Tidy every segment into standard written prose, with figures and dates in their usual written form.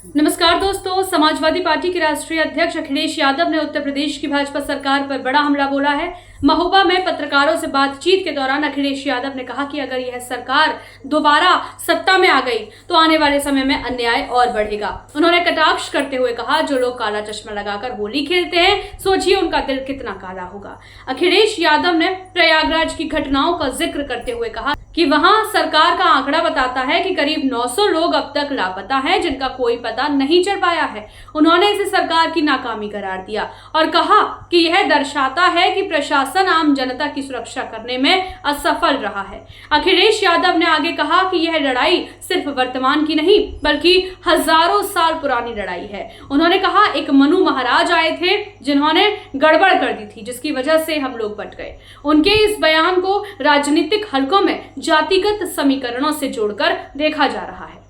नमस्कार दोस्तों, समाजवादी पार्टी के राष्ट्रीय अध्यक्ष अखिलेश यादव ने उत्तर प्रदेश की भाजपा सरकार पर बड़ा हमला बोला है। महोबा में पत्रकारों से बातचीत के दौरान अखिलेश यादव ने कहा कि अगर यह सरकार दोबारा सत्ता में आ गई तो आने वाले समय में अन्याय और बढ़ेगा। उन्होंने कटाक्ष करते हुए कहा, जो लोग काला चश्मा लगाकर होली खेलते हैं, सोचिए उनका दिल कितना काला होगा। अखिलेश यादव ने प्रयागराज की घटनाओं का जिक्र करते हुए कहा कि वहां सरकार का आंकड़ा बताता है कि करीब 900 लोग अब तक लापता हैं, जिनका कोई पता नहीं चल पाया है। उन्होंने इसे सरकार की नाकामी करार दिया और कहा कि यह दर्शाता है कि प्रशासन आम जनता की सुरक्षा करने में असफल रहा है। अखिलेश यादव ने आगे कहा कि यह लड़ाई सिर्फ वर्तमान की नहीं बल्कि हजारों साल पुरानी लड़ाई है। उन्होंने कहा, एक मनु महाराज आए थे जिन्होंने गड़बड़ कर दी थी, जिसकी वजह से हम लोग बट गए। उनके इस बयान को राजनीतिक हलकों में जातिगत समीकरणों से जोड़कर देखा जा रहा है।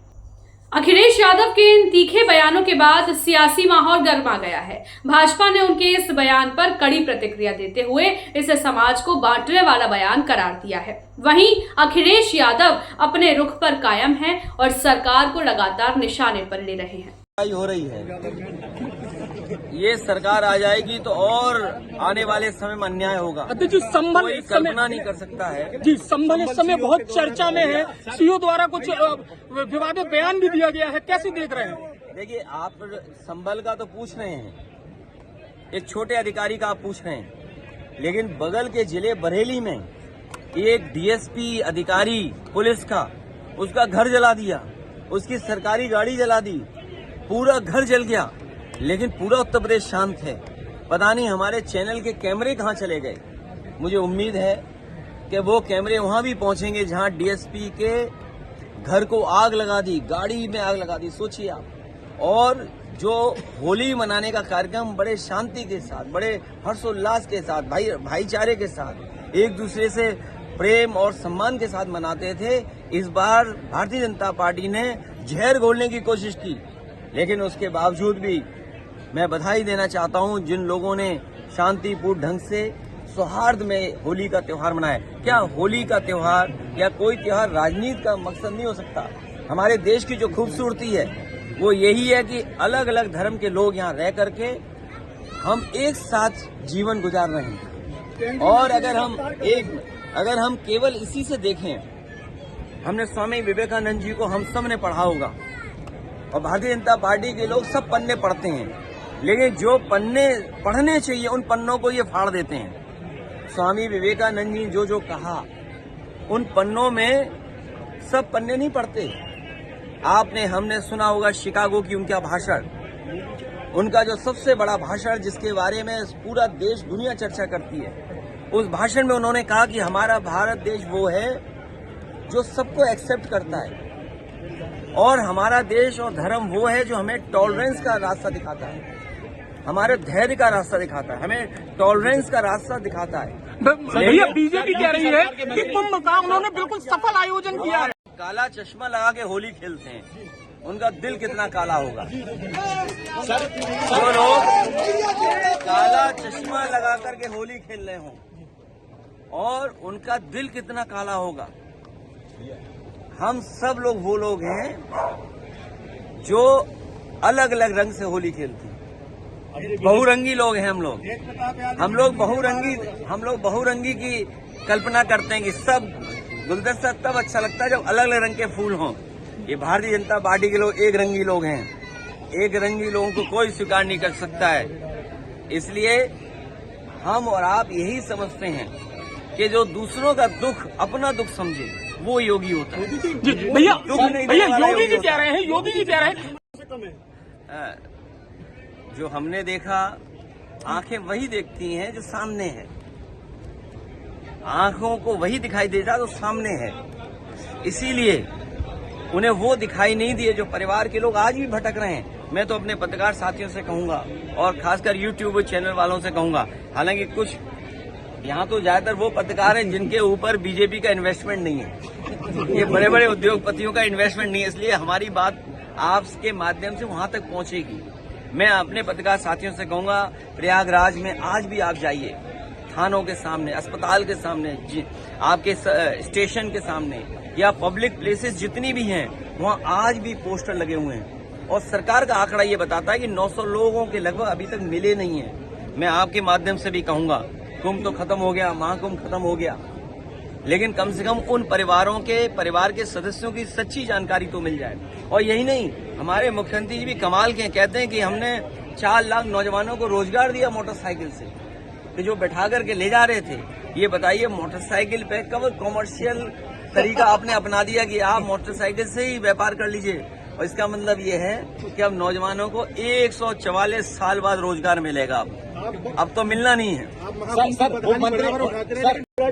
अखिलेश यादव के इन तीखे बयानों के बाद सियासी माहौल गर्मा गया है। भाजपा ने उनके इस बयान पर कड़ी प्रतिक्रिया देते हुए इसे समाज को बांटने वाला बयान करार दिया है। वहीं अखिलेश यादव अपने रुख पर कायम हैं और सरकार को लगातार निशाने पर ले रहे हैं। हो रही है, ये सरकार आ जाएगी तो और आने वाले समय में अन्याय होगा। जी, संभल कोई कल्पना नहीं कर सकता है। जी, संभल इस समय बहुत चर्चा में है। सीओ द्वारा कुछ विवादित बयान भी दिया गया है, कैसे देख रहे हैं? देखिए, आप संभल का तो पूछ रहे हैं, एक छोटे अधिकारी का आप पूछ रहे हैं, लेकिन बगल के जिले बरेली में एक डीएसपी अधिकारी पुलिस का, उसका घर जला दिया, उसकी सरकारी गाड़ी जला दी, पूरा घर जल गया, लेकिन पूरा उत्तर प्रदेश शांत है। पता नहीं हमारे चैनल के कैमरे कहां चले गए। मुझे उम्मीद है कि वो कैमरे वहां भी पहुंचेंगे जहां डीएसपी के घर को आग लगा दी, गाड़ी में आग लगा दी, सोचिए आप। और जो होली मनाने का कार्यक्रम बड़े शांति के साथ, बड़े हर्षोल्लास के साथ, भाईचारे के साथ, एक दूसरे से प्रेम और सम्मान के साथ मनाते थे, इस बार भारतीय जनता पार्टी ने जहर घोलने की कोशिश की। लेकिन उसके बावजूद भी मैं बधाई देना चाहता हूं जिन लोगों ने शांतिपूर्ण ढंग से सौहार्द में होली का त्योहार मनाया। क्या होली का त्योहार या कोई त्योहार राजनीति का मकसद नहीं हो सकता? हमारे देश की जो खूबसूरती है वो यही है कि अलग अलग धर्म के लोग यहाँ रह करके हम एक साथ जीवन गुजार रहे हैं। और अगर हम केवल इसी से देखें, हमने स्वामी विवेकानंद जी को हम सब ने पढ़ा होगा और भारतीय जनता पार्टी के लोग सब पन्ने पढ़ते हैं, लेकिन जो पन्ने पढ़ने चाहिए उन पन्नों को ये फाड़ देते हैं। स्वामी विवेकानंद जी जो कहा, उन पन्नों में सब पन्ने नहीं पढ़ते। हमने सुना होगा शिकागो की उनका भाषण, उनका जो सबसे बड़ा भाषण जिसके बारे में पूरा देश दुनिया चर्चा करती है। उस भाषण में उन्होंने कहा कि हमारा भारत देश वो है जो सबको एक्सेप्ट करता है, और हमारा देश और धर्म वो है जो हमें टॉलरेंस का रास्ता दिखाता है, हमारे धैर्य का रास्ता दिखाता है, हमें टॉलरेंस का रास्ता दिखाता है। भैया, बीजेपी कह रही है कि कुंभ का उन्होंने बिल्कुल सफल आयोजन किया है। काला चश्मा लगा के होली खेलते हैं, उनका दिल कितना काला होगा। जो लोग काला चश्मा लगा करके होली खेल रहे हों और उनका दिल कितना काला होगा। हम सब लोग वो लोग हैं जो अलग अलग रंग से होली खेलते हैं। बहुरंगी लोग हैं हम लोग बहुरंगी की कल्पना करते हैं कि सब गुलदस्ता तब अच्छा लगता है जब अलग अलग रंग के फूल हों। ये भारतीय जनता पार्टी के लोग एक रंगी लोग हैं। एक रंगी लोगों को कोई स्वीकार नहीं कर सकता है। इसलिए हम और आप यही समझते हैं कि जो दूसरों का दुख अपना दुख समझे वो योगी होता है। भैया, योगी जी कह रहे हैं जो हमने देखा, आंखें वही देखती हैं जो सामने है, आंखों को वही दिखाई देता जो सामने है। इसीलिए उन्हें वो दिखाई नहीं दिए जो परिवार के लोग आज भी भटक रहे हैं। मैं तो अपने पत्रकार साथियों से कहूंगा और खासकर यूट्यूब चैनल वालों से कहूंगा, हालांकि कुछ यहाँ तो ज्यादातर वो पत्रकार हैं जिनके ऊपर बीजेपी का इन्वेस्टमेंट नहीं है, ये बड़े बड़े उद्योगपतियों का इन्वेस्टमेंट नहीं है, इसलिए हमारी बात आपके माध्यम से वहां तक पहुंचेगी। मैं अपने पत्रकार साथियों से कहूंगा, प्रयागराज में आज भी आप जाइए, थानों के सामने, अस्पताल के सामने, आपके स्टेशन के सामने या पब्लिक प्लेसेस जितनी भी हैं, वहां आज भी पोस्टर लगे हुए हैं और सरकार का आंकड़ा ये बताता है कि 900 लोगों के लगभग अभी तक मिले नहीं है। मैं आपके माध्यम से भी कहूंगा, कुंभ तो खत्म हो गया, महाकुंभ खत्म हो गया, लेकिन कम से कम उन परिवार के सदस्यों की सच्ची जानकारी तो मिल जाए। और यही नहीं, हमारे मुख्यमंत्री जी भी कमाल के कहते हैं कि हमने 4 लाख नौजवानों को रोजगार दिया मोटरसाइकिल से, कि जो बैठा करके ले जा रहे थे। ये बताइए, मोटरसाइकिल पे कब कॉमर्शियल तरीका आपने अपना दिया कि आप मोटरसाइकिल से ही व्यापार कर लीजिए। और इसका मतलब ये है कि अब नौजवानों को 144 साल बाद रोजगार मिलेगा। अब तो मिलना नहीं है।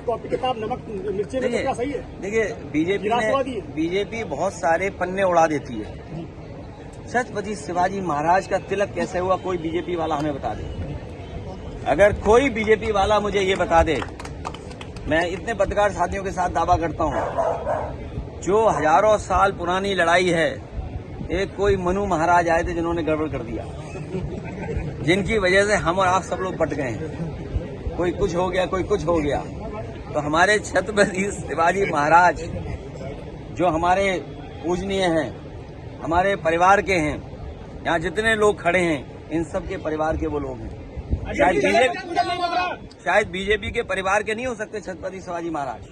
कॉपी किताब नमक मिर्ची में कितना सही है? देखिए, बीजेपी बहुत सारे पन्ने उड़ा देती है। छत्रपति शिवाजी महाराज का तिलक कैसे हुआ, कोई बीजेपी वाला हमें बता दे। अगर कोई बीजेपी वाला मुझे ये बता दे, मैं इतने पत्रकार साथियों के साथ दावा करता हूं, जो हजारों साल पुरानी लड़ाई है, एक कोई मनु महाराज आए थे जिन्होंने गड़बड़ कर दिया, जिनकी वजह से हम और आप सब लोग पट गए हैं। कोई कुछ हो गया, कोई कुछ हो गया। तो हमारे छत्रपति शिवाजी महाराज जो हमारे पूजनीय हैं, हमारे परिवार के हैं, यहाँ जितने लोग खड़े हैं इन सब के परिवार के वो लोग हैं। शायद बीजेपी के परिवार के नहीं हो सकते छत्रपति शिवाजी महाराज।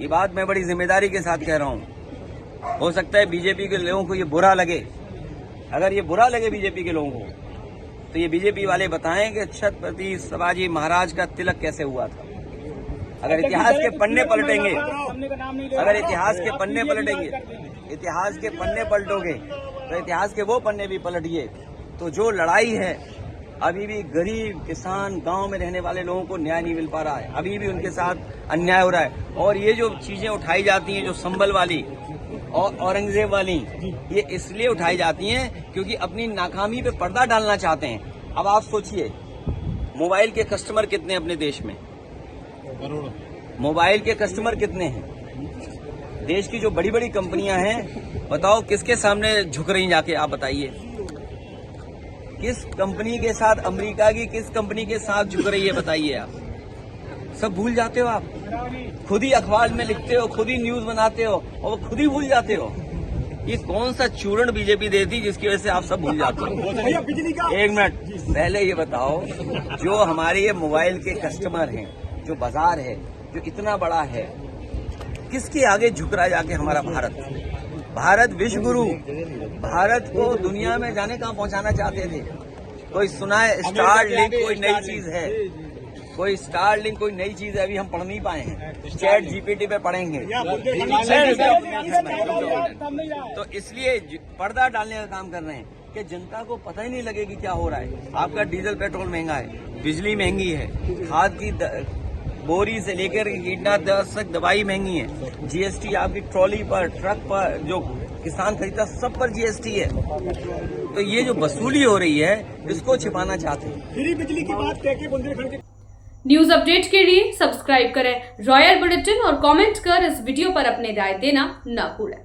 ये बात मैं बड़ी जिम्मेदारी के साथ कह रहा हूँ। हो सकता है बीजेपी के लोगों को ये बुरा लगे। अगर ये बुरा लगे बीजेपी के लोगों को, तो ये बीजेपी वाले बताएं कि छत्रपति शिवाजी महाराज का तिलक कैसे हुआ था। अगर इतिहास के पन्ने पलटेंगे, अगर इतिहास के पन्ने पलटेंगे, इतिहास के पन्ने पलटोगे तो इतिहास के वो पन्ने भी पलटिए, तो जो लड़ाई है अभी भी गरीब किसान गांव में रहने वाले लोगों को न्याय नहीं मिल पा रहा है। अभी भी उनके साथ अन्याय हो रहा है। और ये जो चीजें उठाई जाती हैं, जो संभल वाली और औरंगजेब वाली, ये इसलिए उठाई जाती हैं क्योंकि अपनी नाकामी पे पर्दा डालना चाहते हैं। अब आप सोचिए, मोबाइल के कस्टमर कितने अपने देश में? मोबाइल के कस्टमर कितने हैं? देश की जो बड़ी बड़ी कंपनियां हैं, बताओ किसके सामने झुक रही जाके, आप बताइए। किस कंपनी के साथ, अमेरिका की किस कंपनी के साथ झुक रही है, बताइए आप। सब भूल जाते हो आप। खुद ही अखबार में लिखते हो, खुद ही न्यूज बनाते हो और खुद ही भूल जाते हो। ये कौन सा चूर्ण बीजेपी देती जिसकी वजह से आप सब भूल जाते हो? एक मिनट पहले ये बताओ, जो हमारे ये मोबाइल के कस्टमर हैं, जो बाजार है, जो इतना बड़ा है, किसके आगे झुक रहा है जाके हमारा भारत? भारत विश्व गुरु, भारत को दुनिया में जाने कहाँ पहुंचाना चाहते थे। कोई सुना है स्टार लिंक कोई नई चीज है? कोई स्टार लिंक कोई नई चीज है, अभी हम पढ़ नहीं पाए हैं। चैट जीपीटी पे पढ़ेंगे। तो इसलिए पर्दा डालने का काम कर रहे हैं कि जनता को पता ही नहीं लगे कि क्या हो रहा है। आपका डीजल पेट्रोल महंगा है, बिजली महंगी है, खाद की बोरी से लेकर कीटनाशक दवाई महंगी है, जीएसटी आपकी ट्रॉली पर, ट्रक पर, जो किसान खरीदता सब पर जीएसटी है। तो ये जो वसूली हो रही है, इसको छिपाना चाहते हैं। फ्री बिजली की बात कह के बुंदेलखंड के न्यूज अपडेट के लिए सब्सक्राइब करें रॉयल बुलेटिन और कमेंट कर इस वीडियो पर अपनी राय देना न भूलें।